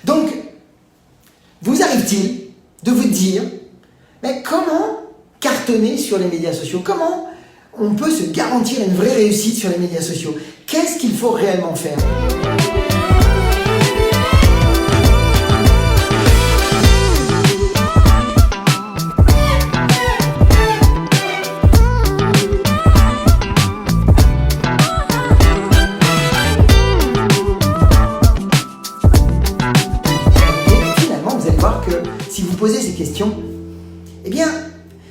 Donc, vous arrive-t-il de vous dire, mais comment cartonner sur les médias sociaux? Comment on peut se garantir une vraie réussite sur les médias sociaux? Qu'est-ce qu'il faut réellement faire? Si vous posez ces questions, eh bien,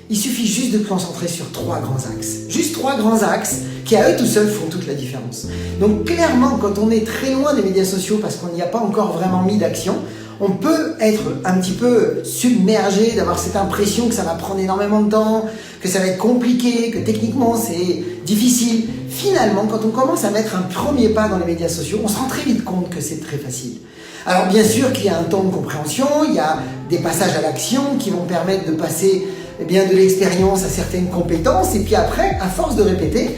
il suffit juste de se concentrer sur 3 grands axes. Juste 3 grands axes qui, à eux tout seuls, font toute la différence. Donc, clairement, quand on est très loin des médias sociaux parce qu'on n'y a pas encore vraiment mis d'action, on peut être un petit peu submergé, d'avoir cette impression que ça va prendre énormément de temps, que ça va être compliqué, que techniquement c'est difficile. Finalement, quand on commence à mettre un premier pas dans les médias sociaux, on se rend très vite compte que c'est très facile. Alors bien sûr qu'il y a un temps de compréhension, il y a des passages à l'action qui vont permettre de passer de l'expérience à certaines compétences, et puis après, à force de répéter,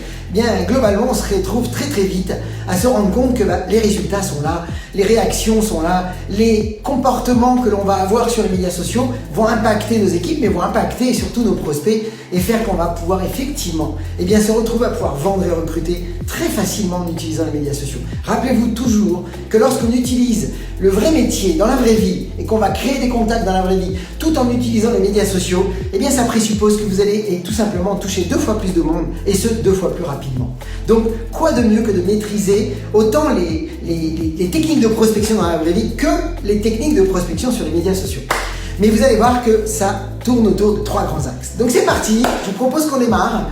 globalement on se retrouve très vite à se rendre compte que les résultats sont là, les réactions sont là, les comportements que l'on va avoir sur les médias sociaux vont impacter nos équipes, mais vont impacter surtout nos prospects et faire qu'on va pouvoir effectivement se retrouver à pouvoir vendre et recruter très facilement en utilisant les médias sociaux. Rappelez-vous toujours que lorsqu'on utilise le vrai métier dans la vraie vie et qu'on va créer des contacts dans la vraie vie tout en utilisant les médias sociaux, ça présuppose que vous allez tout simplement toucher 2 fois plus de monde et ce 2 fois plus rapidement. Donc quoi de mieux que de maîtriser autant les techniques de prospection dans la vraie vie que les techniques de prospection sur les médias sociaux. Mais vous allez voir que ça tourne autour de 3 grands axes. Donc c'est parti, je vous propose qu'on démarre.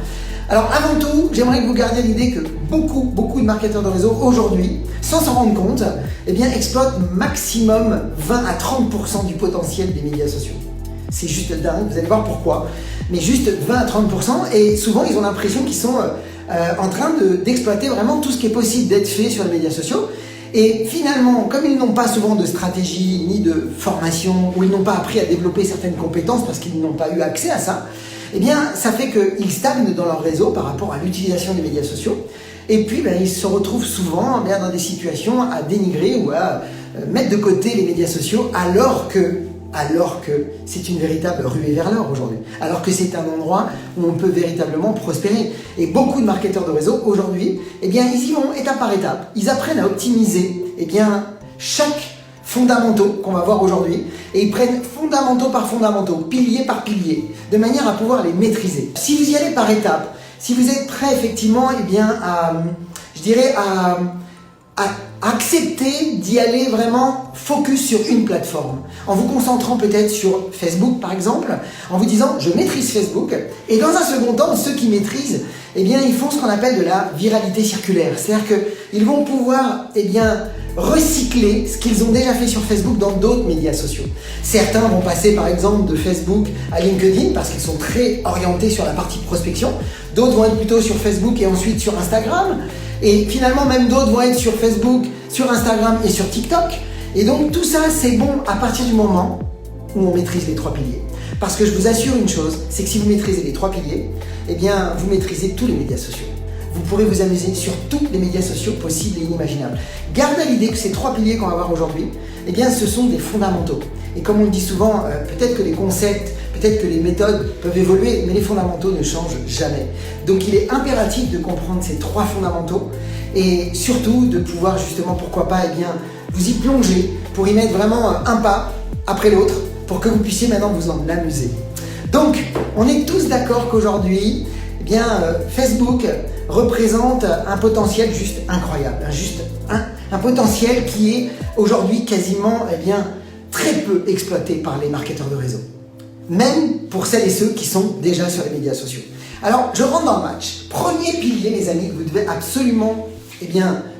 Alors avant tout, j'aimerais que vous gardiez l'idée que beaucoup de marketeurs de réseau aujourd'hui, sans s'en rendre compte, exploitent maximum 20 à 30% du potentiel des médias sociaux. C'est juste dingue, vous allez voir pourquoi. Mais juste 20 à 30%, et souvent ils ont l'impression qu'ils sont en train d'exploiter vraiment tout ce qui est possible d'être fait sur les médias sociaux. Et finalement, comme ils n'ont pas souvent de stratégie ni de formation, ou ils n'ont pas appris à développer certaines compétences parce qu'ils n'ont pas eu accès à ça, ça fait qu'ils stagnent dans leur réseau par rapport à l'utilisation des médias sociaux. Et puis, ils se retrouvent souvent dans des situations à dénigrer ou à mettre de côté les médias sociaux alors que c'est une véritable ruée vers l'or aujourd'hui, alors que c'est un endroit où on peut véritablement prospérer. Et beaucoup de marketeurs de réseau aujourd'hui, ils y vont étape par étape. Ils apprennent à optimiser chaque fondamentaux qu'on va voir aujourd'hui, et ils prennent fondamentaux par fondamentaux, pilier par pilier, de manière à pouvoir les maîtriser. Si vous y allez par étapes, si vous êtes prêt effectivement à accepter d'y aller vraiment focus sur une plateforme, en vous concentrant peut-être sur Facebook par exemple, en vous disant je maîtrise Facebook, et dans un second temps ceux qui maîtrisent, ils font ce qu'on appelle de la viralité circulaire, c'est-à-dire qu'ils vont pouvoir recycler ce qu'ils ont déjà fait sur Facebook dans d'autres médias sociaux. Certains vont passer par exemple de Facebook à LinkedIn parce qu'ils sont très orientés sur la partie prospection, d'autres vont être plutôt sur Facebook et ensuite sur Instagram, et finalement même d'autres vont être sur Facebook, sur Instagram et sur TikTok. Et donc tout ça c'est bon à partir du moment où on maîtrise les 3 piliers. Parce que je vous assure une chose, c'est que si vous maîtrisez les 3 piliers, vous maîtrisez tous les médias sociaux. Vous pourrez vous amuser sur tous les médias sociaux possibles et inimaginables. Gardez à l'idée que ces 3 piliers qu'on va voir aujourd'hui, ce sont des fondamentaux. Et comme on le dit souvent, peut-être que les concepts, peut-être que les méthodes peuvent évoluer, mais les fondamentaux ne changent jamais. Donc il est impératif de comprendre ces 3 fondamentaux et surtout de pouvoir justement, pourquoi pas, vous y plonger pour y mettre vraiment un pas après l'autre pour que vous puissiez maintenant vous en amuser. Donc, on est tous d'accord qu'aujourd'hui, Facebook représente un potentiel juste incroyable, un potentiel qui est aujourd'hui quasiment très peu exploité par les marketeurs de réseau, même pour celles et ceux qui sont déjà sur les médias sociaux. Alors, je rentre dans le match. Premier pilier, mes amis, que vous devez absolument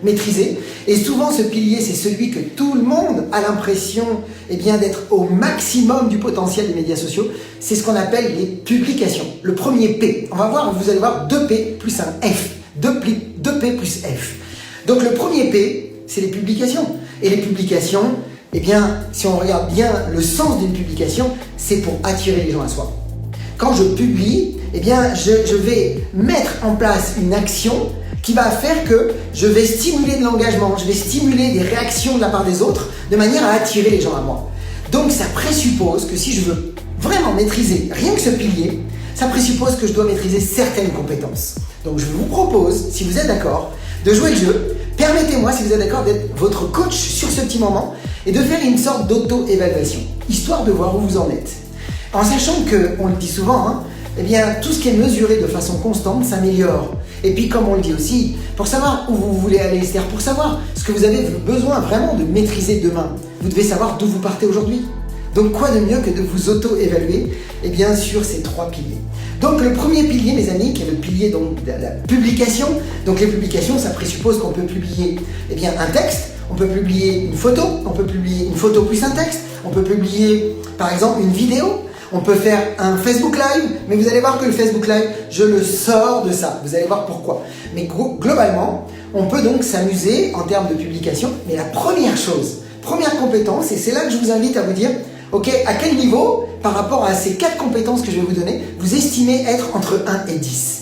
maîtriser. Et souvent, ce pilier, c'est celui que tout le monde a l'impression d'être au maximum du potentiel des médias sociaux. C'est ce qu'on appelle les publications. Le premier P. On va voir, vous allez voir 2P plus un F. 2P plus F. Donc, le premier P, c'est les publications. Et les publications, si on regarde bien le sens d'une publication, c'est pour attirer les gens à soi. Quand je publie, je vais mettre en place une action qui va faire que je vais stimuler de l'engagement, je vais stimuler des réactions de la part des autres, de manière à attirer les gens à moi. Donc ça présuppose que si je veux vraiment maîtriser rien que ce pilier, ça présuppose que je dois maîtriser certaines compétences. Donc je vous propose, si vous êtes d'accord, de jouer le jeu. Permettez-moi, si vous êtes d'accord, d'être votre coach sur ce petit moment et de faire une sorte d'auto-évaluation, histoire de voir où vous en êtes. En sachant que, on le dit souvent, eh bien, tout ce qui est mesuré de façon constante s'améliore. Et puis, comme on le dit aussi, pour savoir où vous voulez aller, c'est-à-dire pour savoir ce que vous avez besoin vraiment de maîtriser demain, vous devez savoir d'où vous partez aujourd'hui. Donc, quoi de mieux que de vous auto-évaluer, eh bien, sur ces 3 piliers. Donc, le premier pilier, mes amis, qui est le pilier donc, de la publication. Donc, les publications, ça présuppose qu'on peut publier eh bien, un texte, on peut publier une photo plus un texte, on peut publier, par exemple, une vidéo. On peut faire un Facebook Live, mais vous allez voir que le Facebook Live, je le sors de ça. Vous allez voir pourquoi. Mais globalement, on peut donc s'amuser en termes de publication. Mais la première chose, première compétence, et c'est là que je vous invite à vous dire, ok, à quel niveau, par rapport à ces 4 compétences que je vais vous donner, vous estimez être entre 1 et 10.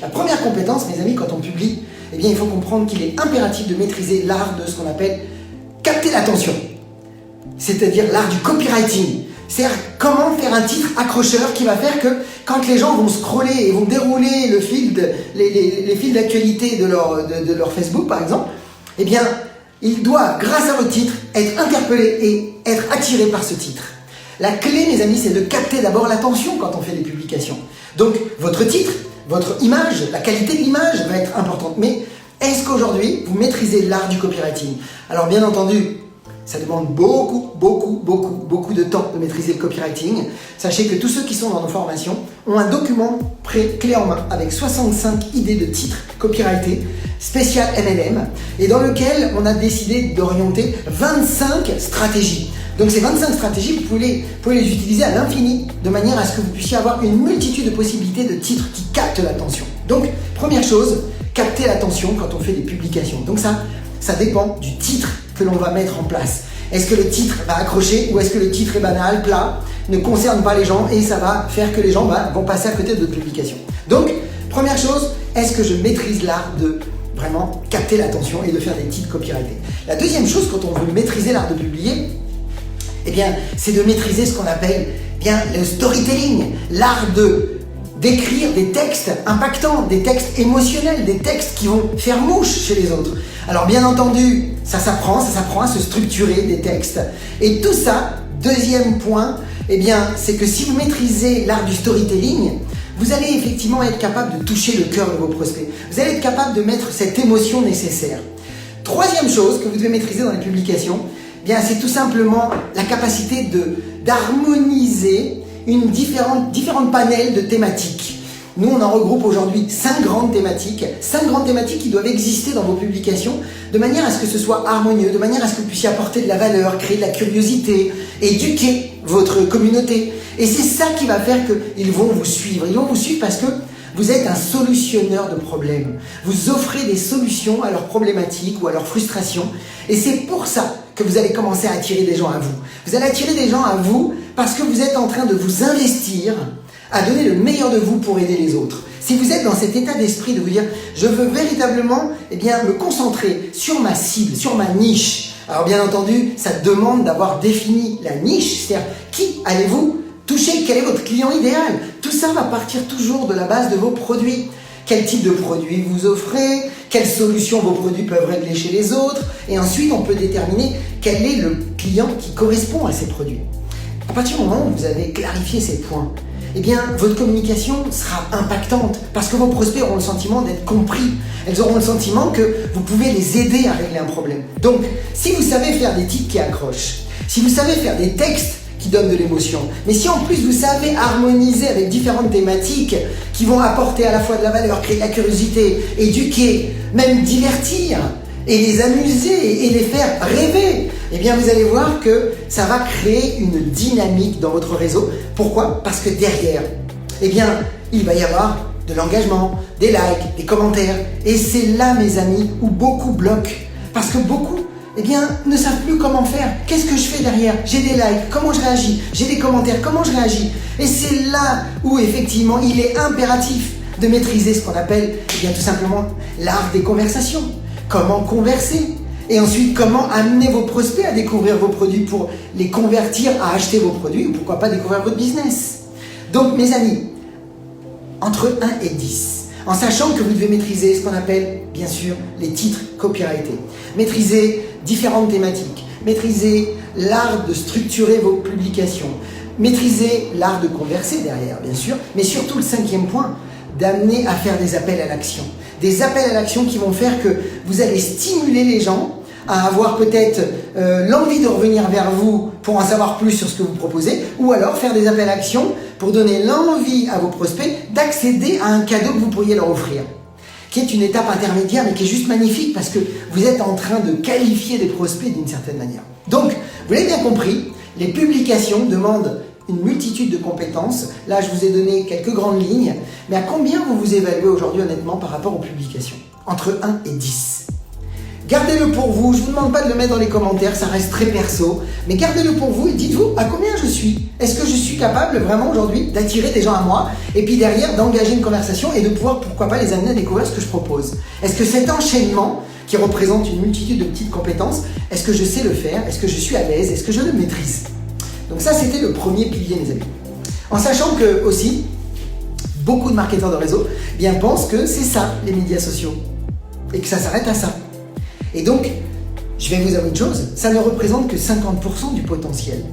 La première compétence, mes amis, quand on publie, eh bien, il faut comprendre qu'il est impératif de maîtriser l'art de ce qu'on appelle capter l'attention. C'est-à-dire l'art du copywriting. C'est-à-dire comment faire un titre accrocheur qui va faire que quand les gens vont scroller et vont dérouler les fils d'actualité de leur Facebook par exemple, eh bien, ils doivent, grâce à votre titre, être interpellés et être attirés par ce titre. La clé, mes amis, c'est de capter d'abord l'attention quand on fait des publications. Donc, votre titre, votre image, la qualité de l'image va être importante. Mais est-ce qu'aujourd'hui, vous maîtrisez l'art du copywriting? Alors, bien entendu, ça demande beaucoup de temps de maîtriser le copywriting. Sachez que tous ceux qui sont dans nos formations ont un document prêt, clé en main, avec 65 idées de titres copyrightés, spécial MLM, et dans lequel on a décidé d'orienter 25 stratégies. Donc ces 25 stratégies, vous pouvez les utiliser à l'infini, de manière à ce que vous puissiez avoir une multitude de possibilités de titres qui captent l'attention. Donc, première chose, capter l'attention quand on fait des publications. Donc ça dépend du titre que l'on va mettre en place. Est-ce que le titre va accrocher ou est-ce que le titre est banal, plat, ne concerne pas les gens et ça va faire que les gens vont passer à côté de votre publication. Donc, première chose, est-ce que je maîtrise l'art de vraiment capter l'attention et de faire des titres copyrightés? La deuxième chose, quand on veut maîtriser l'art de publier, eh bien, c'est de maîtriser ce qu'on appelle bien le storytelling, l'art d'écrire des textes impactants, des textes émotionnels, des textes qui vont faire mouche chez les autres. Alors bien entendu, ça s'apprend à se structurer des textes. Et tout ça, deuxième point, eh bien, c'est que si vous maîtrisez l'art du storytelling, vous allez effectivement être capable de toucher le cœur de vos prospects. Vous allez être capable de mettre cette émotion nécessaire. Troisième chose que vous devez maîtriser dans les publications, eh bien, c'est tout simplement la capacité d'harmoniser différentes panels de thématiques. Nous, on en regroupe aujourd'hui 5 grandes thématiques qui doivent exister dans vos publications de manière à ce que ce soit harmonieux, de manière à ce que vous puissiez apporter de la valeur, créer de la curiosité, éduquer votre communauté. Et c'est ça qui va faire qu'ils vont vous suivre. Ils vont vous suivre parce que vous êtes un solutionneur de problèmes. Vous offrez des solutions à leurs problématiques ou à leurs frustrations. Et c'est pour ça que vous allez commencer à attirer des gens à vous. Vous allez attirer des gens à vous parce que vous êtes en train de vous investir à donner le meilleur de vous pour aider les autres. Si vous êtes dans cet état d'esprit de vous dire « je veux véritablement me concentrer sur ma cible, sur ma niche », alors bien entendu, ça demande d'avoir défini la niche, c'est-à-dire qui allez-vous toucher, quel est votre client idéal. Tout ça va partir toujours de la base de vos produits. Quel type de produit vous offrez, quelles solutions vos produits peuvent régler chez les autres, et ensuite on peut déterminer quel est le client qui correspond à ces produits. À partir du moment où vous avez clarifié ces points, eh bien, votre communication sera impactante parce que vos prospects auront le sentiment d'être compris. Elles auront le sentiment que vous pouvez les aider à régler un problème. Donc, si vous savez faire des titres qui accrochent, si vous savez faire des textes qui donnent de l'émotion, mais si en plus vous savez harmoniser avec différentes thématiques qui vont apporter à la fois de la valeur, créer de la curiosité, éduquer, même divertir, et les amuser et les faire rêver, eh bien vous allez voir que ça va créer une dynamique dans votre réseau. Pourquoi? Parce que derrière, eh bien, il va y avoir de l'engagement, des likes, des commentaires. Et c'est là, mes amis, où beaucoup bloquent. Parce que beaucoup, eh bien, ne savent plus comment faire. Qu'est-ce que je fais derrière? J'ai des likes, comment je réagis? J'ai des commentaires, comment je réagis? Et c'est là où, effectivement, il est impératif de maîtriser ce qu'on appelle, eh bien, tout simplement, l'art des conversations. Comment converser? Et ensuite, comment amener vos prospects à découvrir vos produits pour les convertir à acheter vos produits ou pourquoi pas découvrir votre business. Donc mes amis, entre 1 et 10, en sachant que vous devez maîtriser ce qu'on appelle, bien sûr, les titres copyrightés, maîtriser différentes thématiques, maîtriser l'art de structurer vos publications, maîtriser l'art de converser derrière, bien sûr, mais surtout le 5e point, d'amener à faire des appels à l'action. Des appels à l'action qui vont faire que vous allez stimuler les gens à avoir peut-être l'envie de revenir vers vous pour en savoir plus sur ce que vous proposez, ou alors faire des appels à l'action pour donner l'envie à vos prospects d'accéder à un cadeau que vous pourriez leur offrir, qui est une étape intermédiaire mais qui est juste magnifique parce que vous êtes en train de qualifier des prospects d'une certaine manière. Donc, vous l'avez bien compris, les publications demandent une multitude de compétences. Là, je vous ai donné quelques grandes lignes, mais à combien vous vous évaluez aujourd'hui honnêtement par rapport aux publications? Entre 1 et 10. Gardez-le pour vous, je ne vous demande pas de le mettre dans les commentaires, ça reste très perso, mais gardez-le pour vous et dites-vous à combien je suis. Est-ce que je suis capable vraiment aujourd'hui d'attirer des gens à moi et puis derrière d'engager une conversation et de pouvoir, pourquoi pas, les amener à découvrir ce que je propose? Est-ce que cet enchaînement qui représente une multitude de petites compétences, est-ce que je sais le faire? Est-ce que je suis à l'aise? Est-ce que je le maîtrise? Donc ça, c'était le premier pilier, mes amis. En sachant que aussi, beaucoup de marketeurs de réseau pensent que c'est ça, les médias sociaux, et que ça s'arrête à ça. Et donc, je vais vous avouer une chose, ça ne représente que 50% du potentiel.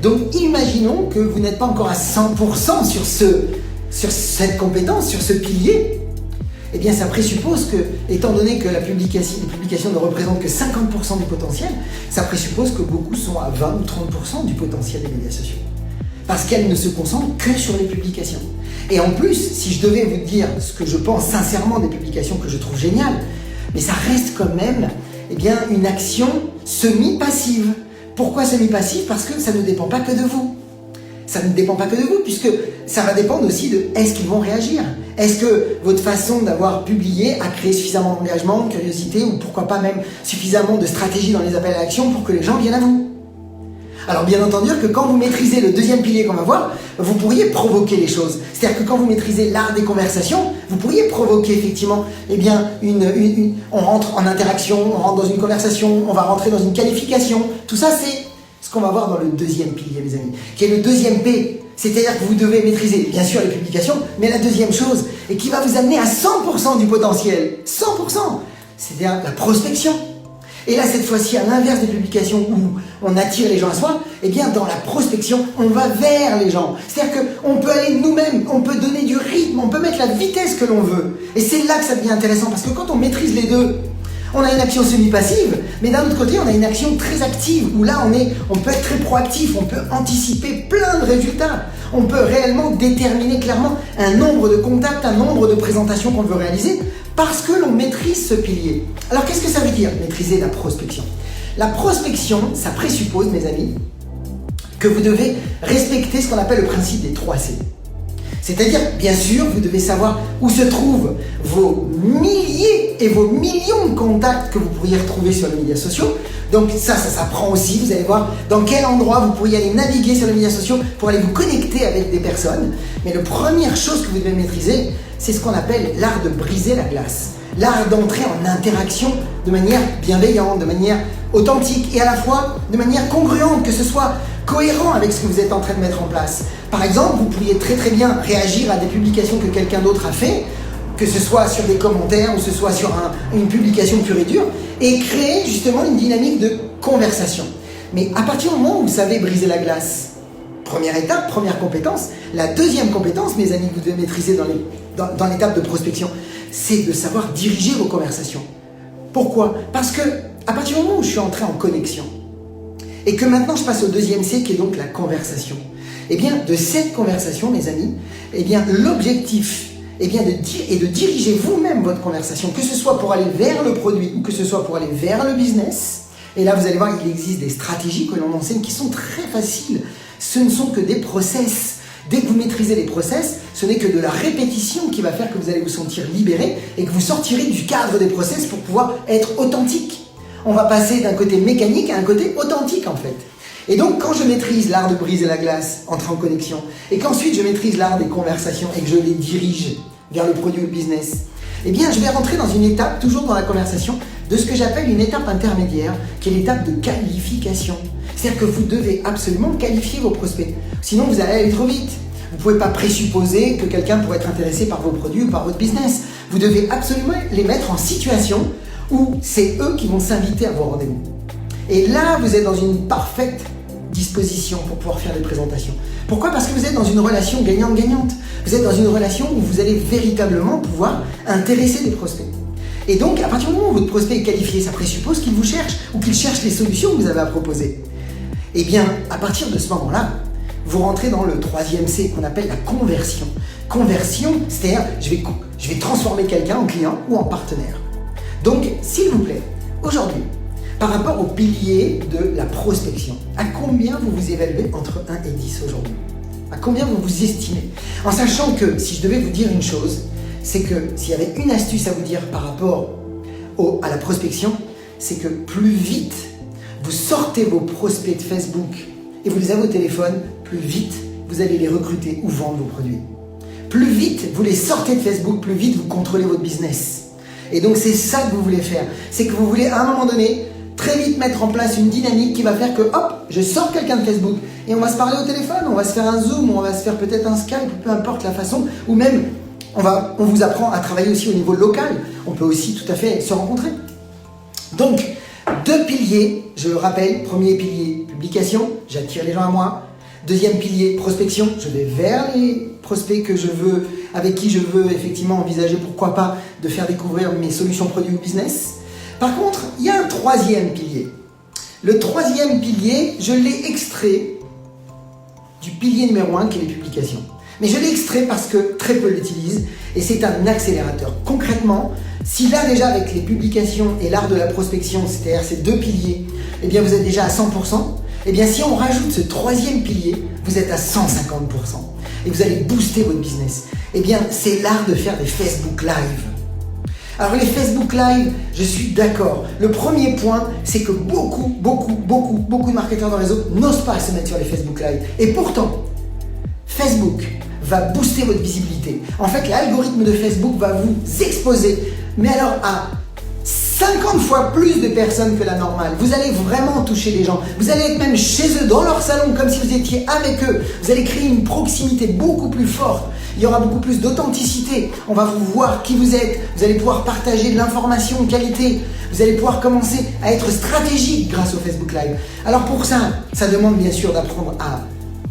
Donc, imaginons que vous n'êtes pas encore à 100% sur cette compétence, sur ce pilier. Eh bien, ça présuppose que, étant donné que les publications ne représentent que 50% du potentiel, ça présuppose que beaucoup sont à 20 ou 30% du potentiel des médias sociaux. Parce qu'elles ne se concentrent que sur les publications. Et en plus, si je devais vous dire ce que je pense sincèrement des publications que je trouve géniales, mais ça reste quand même une action semi-passive. Pourquoi semi-passive? Parce que ça ne dépend pas que de vous. Ça ne dépend pas que de vous, puisque ça va dépendre aussi de est-ce qu'ils vont réagir? Est-ce que votre façon d'avoir publié a créé suffisamment d'engagement, de curiosité, ou pourquoi pas même suffisamment de stratégie dans les appels à l'action pour que les gens viennent à vous? Alors bien entendu que quand vous maîtrisez le deuxième pilier qu'on va voir, vous pourriez provoquer les choses. C'est-à-dire que quand vous maîtrisez l'art des conversations, vous pourriez provoquer effectivement, on rentre en interaction, on rentre dans une conversation, on va rentrer dans une qualification. Tout ça, c'est ce qu'on va voir dans le deuxième pilier, mes amis, qui est le deuxième P. C'est-à-dire que vous devez maîtriser, bien sûr, les publications, mais la deuxième chose, et qui va vous amener à 100% du potentiel, 100%, c'est-à-dire la prospection. Et là, cette fois-ci, à l'inverse des publications où on attire les gens à soi, dans la prospection, on va vers les gens. C'est-à-dire qu'on peut aller nous-mêmes, on peut donner du rythme, on peut mettre la vitesse que l'on veut. Et c'est là que ça devient intéressant, parce que quand on maîtrise les deux, on a une action semi-passive, mais d'un autre côté, on a une action très active, où là, on peut être très proactif, on peut anticiper plein de résultats. On peut réellement déterminer clairement un nombre de contacts, un nombre de présentations qu'on veut réaliser, parce que l'on maîtrise ce pilier. Alors, qu'est-ce que ça veut dire, maîtriser la prospection? La prospection, ça présuppose, mes amis, que vous devez respecter ce qu'on appelle le principe des 3 C. C'est-à-dire, bien sûr, vous devez savoir où se trouvent vos milliers et vos millions de contacts que vous pourriez retrouver sur les médias sociaux. Donc ça s'apprend aussi, vous allez voir dans quel endroit vous pourriez aller naviguer sur les médias sociaux pour aller vous connecter avec des personnes. Mais la première chose que vous devez maîtriser, c'est ce qu'on appelle l'art de briser la glace. L'art d'entrer en interaction de manière bienveillante, de manière authentique et à la fois de manière congruente, que ce soit cohérent avec ce que vous êtes en train de mettre en place. Par exemple, vous pourriez très bien réagir à des publications que quelqu'un d'autre a fait, que ce soit sur des commentaires ou ce soit sur une publication pure et dure, et créer justement une dynamique de conversation. Mais à partir du moment où vous savez briser la glace, première étape, première compétence, la deuxième compétence, mes amis, que vous devez maîtriser dans l'étape de prospection, c'est de savoir diriger vos conversations. Pourquoi? Parce que à partir du moment où je suis entré en connexion, et que maintenant je passe au deuxième C qui est donc la conversation, de cette conversation, mes amis, l'objectif est de diriger vous-même votre conversation, que ce soit pour aller vers le produit ou que ce soit pour aller vers le business. Et là, vous allez voir, il existe des stratégies que l'on enseigne qui sont très faciles. Ce ne sont que des process. Dès que vous maîtrisez les process, ce n'est que de la répétition qui va faire que vous allez vous sentir libéré et que vous sortirez du cadre des process pour pouvoir être authentique. On va passer d'un côté mécanique à un côté authentique en fait. Et donc quand je maîtrise l'art de briser la glace, entrer en connexion, et qu'ensuite je maîtrise l'art des conversations et que je les dirige vers le produit ou le business, je vais rentrer dans une étape, toujours dans la conversation, de ce que j'appelle une étape intermédiaire, qui est l'étape de qualification. C'est-à-dire que vous devez absolument qualifier vos prospects. Sinon, vous allez aller trop vite. Vous ne pouvez pas présupposer que quelqu'un pourrait être intéressé par vos produits ou par votre business. Vous devez absolument les mettre en situation où c'est eux qui vont s'inviter à vos rendez-vous. Et là, vous êtes dans une parfaite disposition pour pouvoir faire des présentations. Pourquoi? Parce que vous êtes dans une relation gagnante-gagnante. Vous êtes dans une relation où vous allez véritablement pouvoir intéresser des prospects. Et donc, à partir du moment où votre prospect est qualifié, ça présuppose qu'il vous cherche ou qu'il cherche les solutions que vous avez à proposer. Et bien, à partir de ce moment-là, vous rentrez dans le 3e C qu'on appelle la conversion. Conversion, c'est-à-dire je vais transformer quelqu'un en client ou en partenaire. Donc, s'il vous plaît, aujourd'hui, par rapport au pilier de la prospection, à combien vous vous évaluez entre 1 et 10 aujourd'hui? À combien vous vous estimez? En sachant que, si je devais vous dire une chose, c'est que s'il y avait une astuce à vous dire par rapport à la prospection, c'est que plus vite vous sortez vos prospects de Facebook et vous les avez au téléphone, plus vite vous allez les recruter ou vendre vos produits. Plus vite vous les sortez de Facebook, plus vite vous contrôlez votre business. Et donc c'est ça que vous voulez faire. C'est que vous voulez à un moment donné très vite mettre en place une dynamique qui va faire que hop, je sors quelqu'un de Facebook et on va se parler au téléphone, on va se faire un Zoom, on va se faire peut-être un Skype, peu importe la façon, ou même on vous apprend à travailler aussi au niveau local. On peut aussi tout à fait se rencontrer. Donc, 2 piliers, je le rappelle. Premier pilier, publication, j'attire les gens à moi. 2e pilier, prospection, je vais vers les prospects que je veux, avec qui je veux effectivement envisager, pourquoi pas, de faire découvrir mes solutions produits ou business. Par contre, il y a un 3e pilier. Le 3e pilier, je l'ai extrait du pilier numéro 1 qui est les publications. Mais je l'ai extrait parce que très peu l'utilisent et c'est un accélérateur. Concrètement, si là déjà avec les publications et l'art de la prospection, c'est-à-dire ces 2 piliers, eh bien vous êtes déjà à 100%, eh bien si on rajoute ce 3e pilier, vous êtes à 150% et vous allez booster votre business. Eh bien c'est l'art de faire des Facebook Live. Alors les Facebook Live, je suis d'accord. Le premier point, c'est que beaucoup de marketeurs de réseau n'osent pas se mettre sur les Facebook Live. Et pourtant, Facebook va booster votre visibilité. En fait, l'algorithme de Facebook va vous exposer, mais alors à 50 fois plus de personnes que la normale. Vous allez vraiment toucher les gens. Vous allez être même chez eux, dans leur salon, comme si vous étiez avec eux. Vous allez créer une proximité beaucoup plus forte. Il y aura beaucoup plus d'authenticité. On va vous voir qui vous êtes. Vous allez pouvoir partager de l'information de qualité. Vous allez pouvoir commencer à être stratégique grâce au Facebook Live. Alors pour ça, ça demande bien sûr d'apprendre à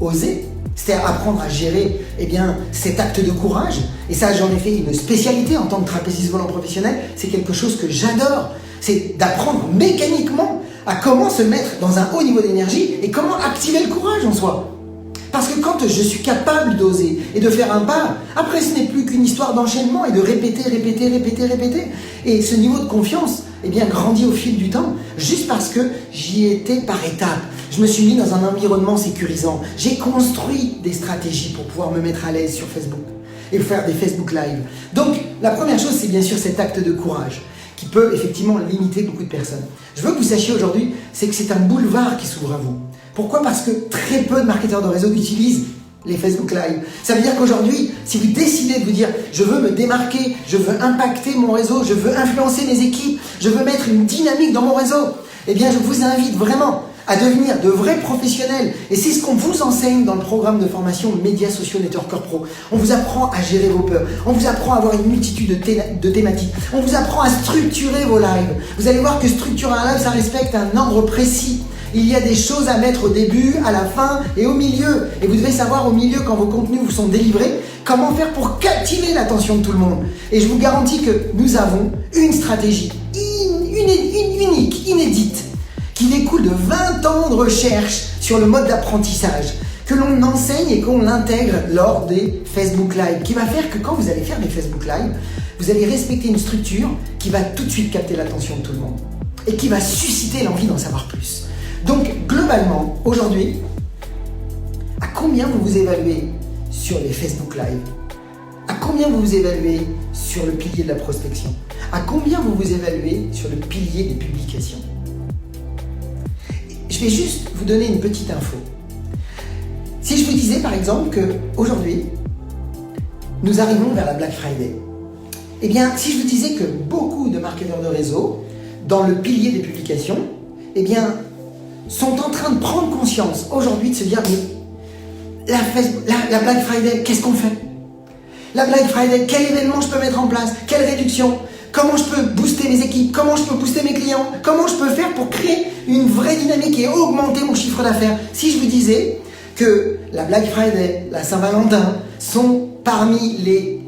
oser. C'est-à-dire apprendre à gérer cet acte de courage. Et ça, j'en ai fait une spécialité en tant que trapéziste volant professionnel. C'est quelque chose que j'adore. C'est d'apprendre mécaniquement à comment se mettre dans un haut niveau d'énergie et comment activer le courage en soi. Parce que quand je suis capable d'oser et de faire un pas, après ce n'est plus qu'une histoire d'enchaînement et de répéter. Et ce niveau de confiance grandit au fil du temps, juste parce que j'y étais par étapes. Je me suis mis dans un environnement sécurisant. J'ai construit des stratégies pour pouvoir me mettre à l'aise sur Facebook et faire des Facebook Live. Donc, la première chose, c'est bien sûr cet acte de courage qui peut effectivement limiter beaucoup de personnes. Je veux que vous sachiez aujourd'hui, c'est que c'est un boulevard qui s'ouvre à vous. Pourquoi? Parce que très peu de marketeurs de réseau utilisent les Facebook Live. Ça veut dire qu'aujourd'hui, si vous décidez de vous dire « je veux me démarquer, je veux impacter mon réseau, je veux influencer mes équipes, je veux mettre une dynamique dans mon réseau », eh bien je vous invite vraiment à devenir de vrais professionnels. Et c'est ce qu'on vous enseigne dans le programme de formation Médias Sociaux Networker Pro. On vous apprend à gérer vos peurs. On vous apprend à avoir une multitude de thématiques. On vous apprend à structurer vos lives. Vous allez voir que structurer un live, ça respecte un ordre précis. Il y a des choses à mettre au début, à la fin et au milieu. Et vous devez savoir au milieu, quand vos contenus vous sont délivrés, comment faire pour captiver l'attention de tout le monde. Et je vous garantis que nous avons une stratégie unique, inédite, qui découle de 20 ans de recherche sur le mode d'apprentissage, que l'on enseigne et qu'on l'intègre lors des Facebook Live, qui va faire que quand vous allez faire des Facebook Live, vous allez respecter une structure qui va tout de suite capter l'attention de tout le monde et qui va susciter l'envie d'en savoir plus. Donc, globalement, aujourd'hui, à combien vous vous évaluez sur les Facebook Live? À combien vous vous évaluez sur le pilier de la prospection? À combien vous vous évaluez sur le pilier des publications? Je vais juste vous donner une petite info. Si je vous disais par exemple qu'aujourd'hui, nous arrivons vers la Black Friday, eh bien, si je vous disais que beaucoup de marketeurs de réseau dans le pilier des publications, eh bien, sont en train de prendre conscience aujourd'hui de se dire, mais la Black Friday, qu'est-ce qu'on fait? La Black Friday, quel événement je peux mettre en place? Quelle réduction? Comment je peux booster mes équipes? Comment je peux booster mes clients? Comment je peux faire pour créer une vraie dynamique et augmenter mon chiffre d'affaires? Si je vous disais que la Black Friday, la Saint-Valentin sont parmi les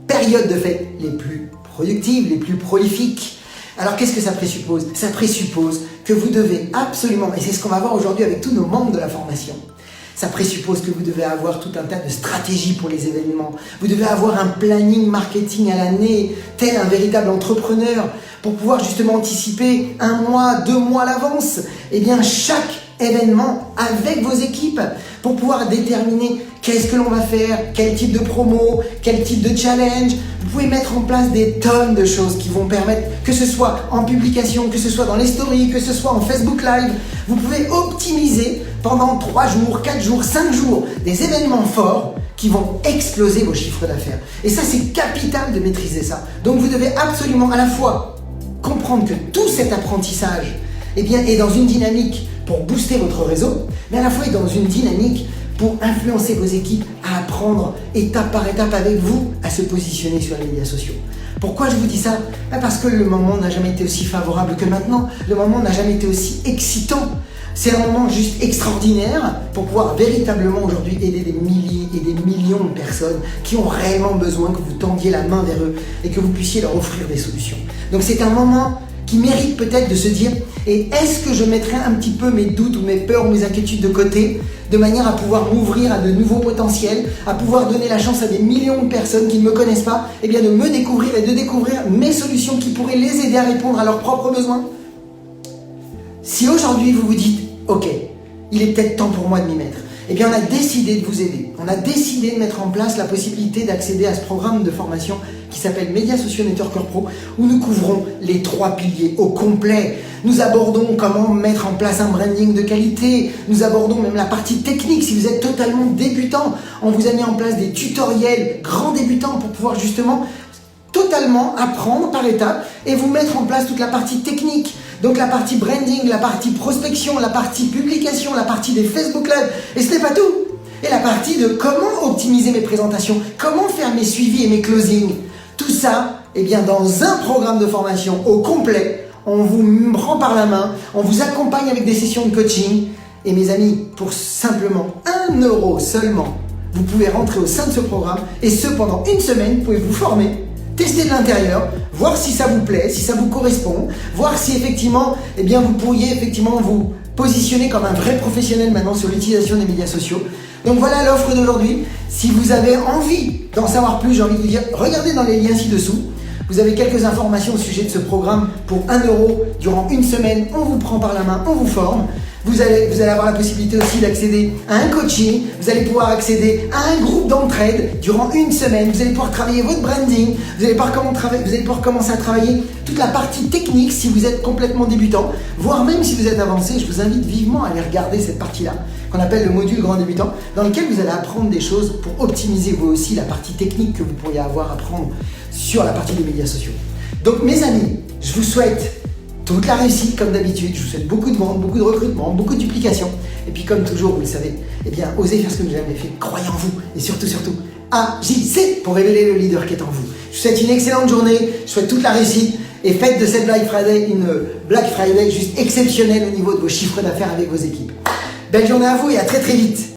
périodes de fête les plus productives, les plus prolifiques, alors qu'est-ce que ça présuppose? Ça présuppose que vous devez absolument, et c'est ce qu'on va voir aujourd'hui avec tous nos membres de la formation, ça présuppose que vous devez avoir tout un tas de stratégies pour les événements. Vous devez avoir un planning marketing à l'année, tel un véritable entrepreneur, pour pouvoir justement anticiper 1 mois, 2 mois à l'avance, eh bien chaque événement avec vos équipes, pour pouvoir déterminer qu'est-ce que l'on va faire, quel type de promo, quel type de challenge. Vous pouvez mettre en place des tonnes de choses qui vont permettre, que ce soit en publication, que ce soit dans les stories, que ce soit en Facebook Live, vous pouvez optimiser pendant 3 jours, 4 jours, 5 jours des événements forts qui vont exploser vos chiffres d'affaires. Et ça, c'est capital de maîtriser ça. Donc vous devez absolument à la fois comprendre que tout cet apprentissage eh bien, est dans une dynamique pour booster votre réseau, mais à la fois est dans une dynamique pour influencer vos équipes à apprendre étape par étape avec vous à se positionner sur les médias sociaux. Pourquoi je vous dis ça? Parce que le moment n'a jamais été aussi favorable que maintenant, le moment n'a jamais été aussi excitant. C'est un moment juste extraordinaire pour pouvoir véritablement aujourd'hui aider des milliers et des millions de personnes qui ont réellement besoin que vous tendiez la main vers eux et que vous puissiez leur offrir des solutions. Donc c'est un moment qui mérite peut-être de se dire, et est-ce que je mettrai un petit peu mes doutes ou mes peurs ou mes inquiétudes de côté, de manière à pouvoir m'ouvrir à de nouveaux potentiels, à pouvoir donner la chance à des millions de personnes qui ne me connaissent pas, et bien de me découvrir et de découvrir mes solutions qui pourraient les aider à répondre à leurs propres besoins. Si aujourd'hui vous vous dites, ok, il est peut-être temps pour moi de m'y mettre, eh bien on a décidé de vous aider. On a décidé de mettre en place la possibilité d'accéder à ce programme de formation qui s'appelle Médias Sociaux Networker Pro, où nous couvrons les 3 piliers au complet. Nous abordons comment mettre en place un branding de qualité. Nous abordons même la partie technique. Si vous êtes totalement débutant, on vous a mis en place des tutoriels grands débutants pour pouvoir justement totalement apprendre par étapes et vous mettre en place toute la partie technique. Donc la partie branding, la partie prospection, la partie publication, la partie des Facebook Live. Et ce n'est pas tout. Et la partie de comment optimiser mes présentations, comment faire mes suivis et mes closings. Tout ça, eh bien, dans un programme de formation au complet, on vous prend par la main, on vous accompagne avec des sessions de coaching. Et mes amis, pour simplement 1 € seulement, vous pouvez rentrer au sein de ce programme et ce pendant 1 semaine, vous pouvez vous former, tester de l'intérieur, voir si ça vous plaît, si ça vous correspond, voir si effectivement, eh bien, vous pourriez effectivement vous positionner comme un vrai professionnel maintenant sur l'utilisation des médias sociaux. Donc voilà l'offre d'aujourd'hui. Si vous avez envie d'en savoir plus, j'ai envie de vous dire, regardez dans les liens ci-dessous. Vous avez quelques informations au sujet de ce programme pour 1 € durant 1 semaine. On vous prend par la main, on vous forme. Vous allez avoir la possibilité aussi d'accéder à un coaching. Vous allez pouvoir accéder à un groupe d'entraide durant 1 semaine. Vous allez pouvoir travailler votre branding. Vous allez pouvoir commencer à travailler toute la partie technique si vous êtes complètement débutant, voire même si vous êtes avancé. Je vous invite vivement à aller regarder cette partie-là, qu'on appelle le module grand débutant, dans lequel vous allez apprendre des choses pour optimiser vous aussi la partie technique que vous pourriez avoir à apprendre sur la partie des médias sociaux. Donc mes amis, je vous souhaite toute la réussite comme d'habitude, je vous souhaite beaucoup de ventes, beaucoup de recrutement, beaucoup de duplication. Et puis comme toujours, vous le savez, eh bien osez faire ce que vous avez fait, croyez en vous et surtout, agissez pour révéler le leader qui est en vous. Je vous souhaite une excellente journée, je souhaite toute la réussite et faites de cette Black Friday une Black Friday juste exceptionnelle au niveau de vos chiffres d'affaires avec vos équipes. Belle journée à vous et à très très vite.